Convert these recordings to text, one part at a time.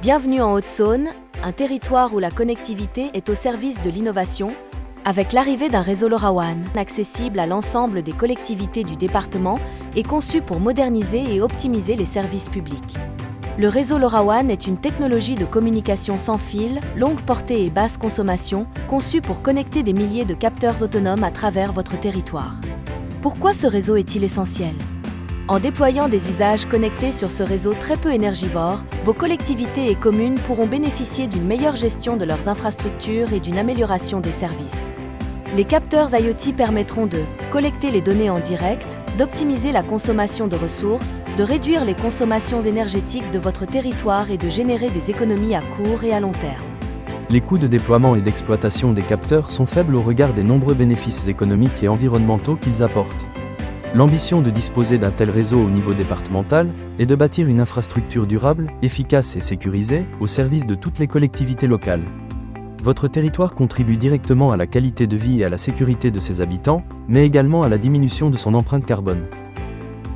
Bienvenue en Haute-Saône, un territoire où la connectivité est au service de l'innovation, avec l'arrivée d'un réseau LoRaWAN accessible à l'ensemble des collectivités du département et conçu pour moderniser et optimiser les services publics. Le réseau LoRaWAN est une technologie de communication sans fil, longue portée et basse consommation, conçue pour connecter des milliers de capteurs autonomes à travers votre territoire. Pourquoi ce réseau est-il essentiel ? En déployant des usages connectés sur ce réseau très peu énergivore, vos collectivités et communes pourront bénéficier d'une meilleure gestion de leurs infrastructures et d'une amélioration des services. Les capteurs IoT permettront de collecter les données en direct, d'optimiser la consommation de ressources, de réduire les consommations énergétiques de votre territoire et de générer des économies à court et à long terme. Les coûts de déploiement et d'exploitation des capteurs sont faibles au regard des nombreux bénéfices économiques et environnementaux qu'ils apportent. L'ambition de disposer d'un tel réseau au niveau départemental est de bâtir une infrastructure durable, efficace et sécurisée, au service de toutes les collectivités locales. Votre territoire contribue directement à la qualité de vie et à la sécurité de ses habitants, mais également à la diminution de son empreinte carbone.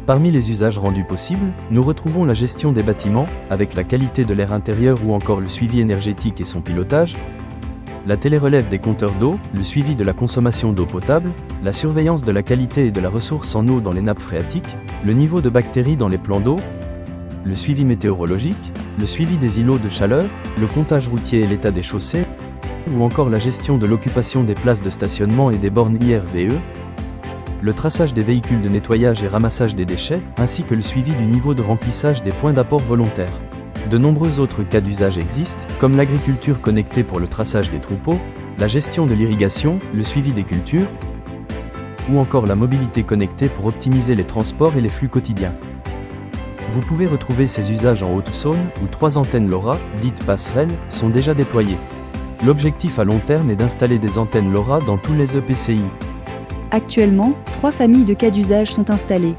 Parmi les usages rendus possibles, nous retrouvons la gestion des bâtiments, avec la qualité de l'air intérieur ou encore le suivi énergétique et son pilotage, la télérelève des compteurs d'eau, le suivi de la consommation d'eau potable, la surveillance de la qualité et de la ressource en eau dans les nappes phréatiques, le niveau de bactéries dans les plans d'eau, le suivi météorologique, le suivi des îlots de chaleur, le comptage routier et l'état des chaussées, ou encore la gestion de l'occupation des places de stationnement et des bornes IRVE, le traçage des véhicules de nettoyage et ramassage des déchets, ainsi que le suivi du niveau de remplissage des points d'apport volontaires. De nombreux autres cas d'usage existent, comme l'agriculture connectée pour le traçage des troupeaux, la gestion de l'irrigation, le suivi des cultures, ou encore la mobilité connectée pour optimiser les transports et les flux quotidiens. Vous pouvez retrouver ces usages en Haute-Saône, où 3 antennes LoRa, dites passerelles, sont déjà déployées. L'objectif à long terme est d'installer des antennes LoRa dans tous les EPCI. Actuellement, 3 familles de cas d'usage sont installées,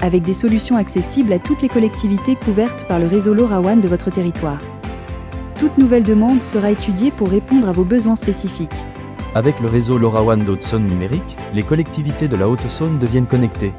avec des solutions accessibles à toutes les collectivités couvertes par le réseau LoRaWAN de votre territoire. Toute nouvelle demande sera étudiée pour répondre à vos besoins spécifiques. Avec le réseau LoRaWAN d'Haute-Saône numérique, les collectivités de la Haute-Saône deviennent connectées.